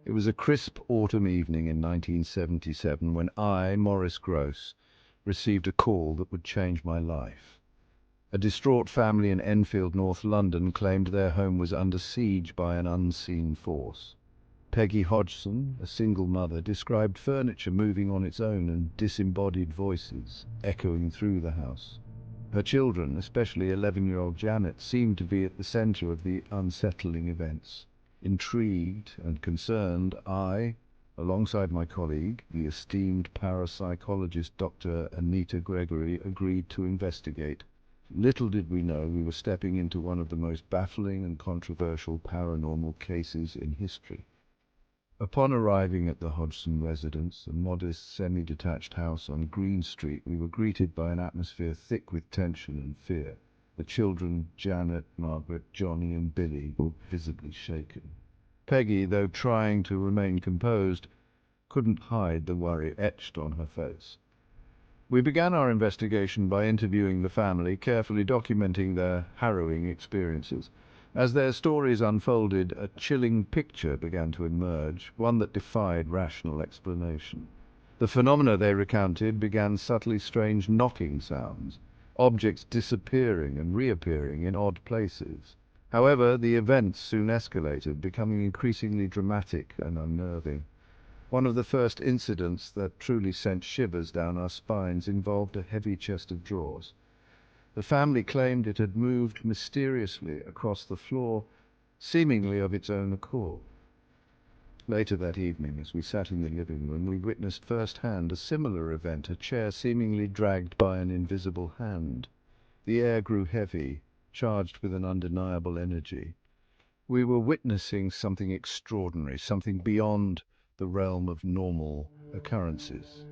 It was a crisp autumn evening in 1977 when I, Maurice Grosse, received a call that would change my life. A distraught family in Enfield, North London, claimed their home was under siege by an unseen force. Peggy Hodgson, a single mother, described furniture moving on its own and disembodied voices echoing through the house. Her children, especially 11-year-old Janet, seemed to be at the center of the unsettling events. Intrigued and concerned, I, alongside my colleague, the esteemed parapsychologist Dr. Anita Gregory, agreed to investigate. Little did we know we were stepping into one of the most baffling and controversial paranormal cases in history. Upon arriving at the Hodgson residence, a modest semi-detached house on Green Street, we were greeted by an atmosphere thick with tension and fear. The children, Janet, Margaret, Johnny and Billy, were visibly shaken. Peggy, though trying to remain composed, couldn't hide the worry etched on her face. We began our investigation by interviewing the family, carefully documenting their harrowing experiences. As their stories unfolded, a chilling picture began to emerge, one that defied rational explanation. The phenomena they recounted began subtly strange knocking sounds, objects disappearing and reappearing in odd places. However, the events soon escalated, becoming increasingly dramatic and unnerving. One of the first incidents that truly sent shivers down our spines involved a heavy chest of drawers. The family claimed it had moved mysteriously across the floor, seemingly of its own accord. Later that evening, as we sat in the living room, we witnessed firsthand a similar event, a chair seemingly dragged by an invisible hand. The air grew heavy, charged with an undeniable energy. We were witnessing something extraordinary, something beyond the realm of normal occurrences.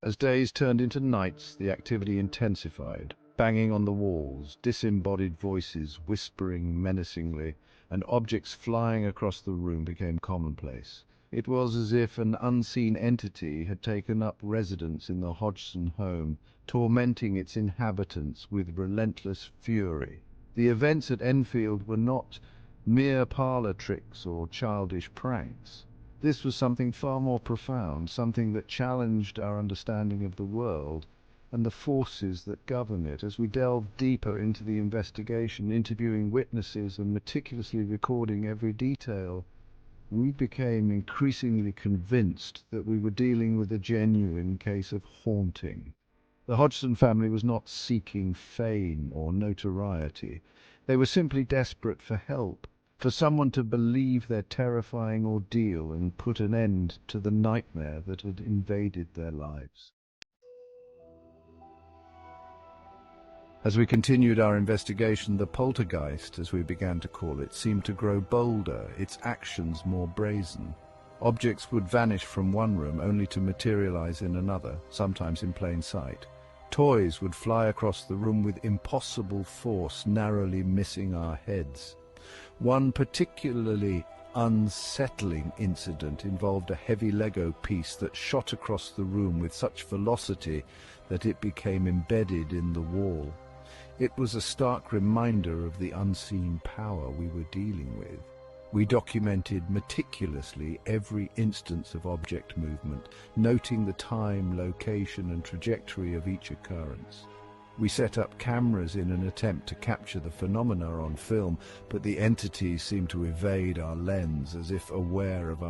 As days turned into nights, the activity intensified. Banging on the walls, disembodied voices whispering menacingly, and objects flying across the room became commonplace. It was as if an unseen entity had taken up residence in the Hodgson home, tormenting its inhabitants with relentless fury. The events at Enfield were not mere parlor tricks or childish pranks. This was something far more profound, something that challenged our understanding of the world and the forces that govern it. As we delved deeper into the investigation, interviewing witnesses and meticulously recording every detail, we became increasingly convinced that we were dealing with a genuine case of haunting. The Hodgson family was not seeking fame or notoriety. They were simply desperate for help, for someone to believe their terrifying ordeal and put an end to the nightmare that had invaded their lives. As we continued our investigation, the poltergeist, as we began to call it, seemed to grow bolder, its actions more brazen. Objects would vanish from one room only to materialize in another, sometimes in plain sight. Toys would fly across the room with impossible force, narrowly missing our heads. One particularly unsettling incident involved a heavy Lego piece that shot across the room with such velocity that it became embedded in the wall. It was a stark reminder of the unseen power we were dealing with. We documented meticulously every instance of object movement, noting the time, location, and trajectory of each occurrence. We set up cameras in an attempt to capture the phenomena on film, but the entities seemed to evade our lens, as if aware of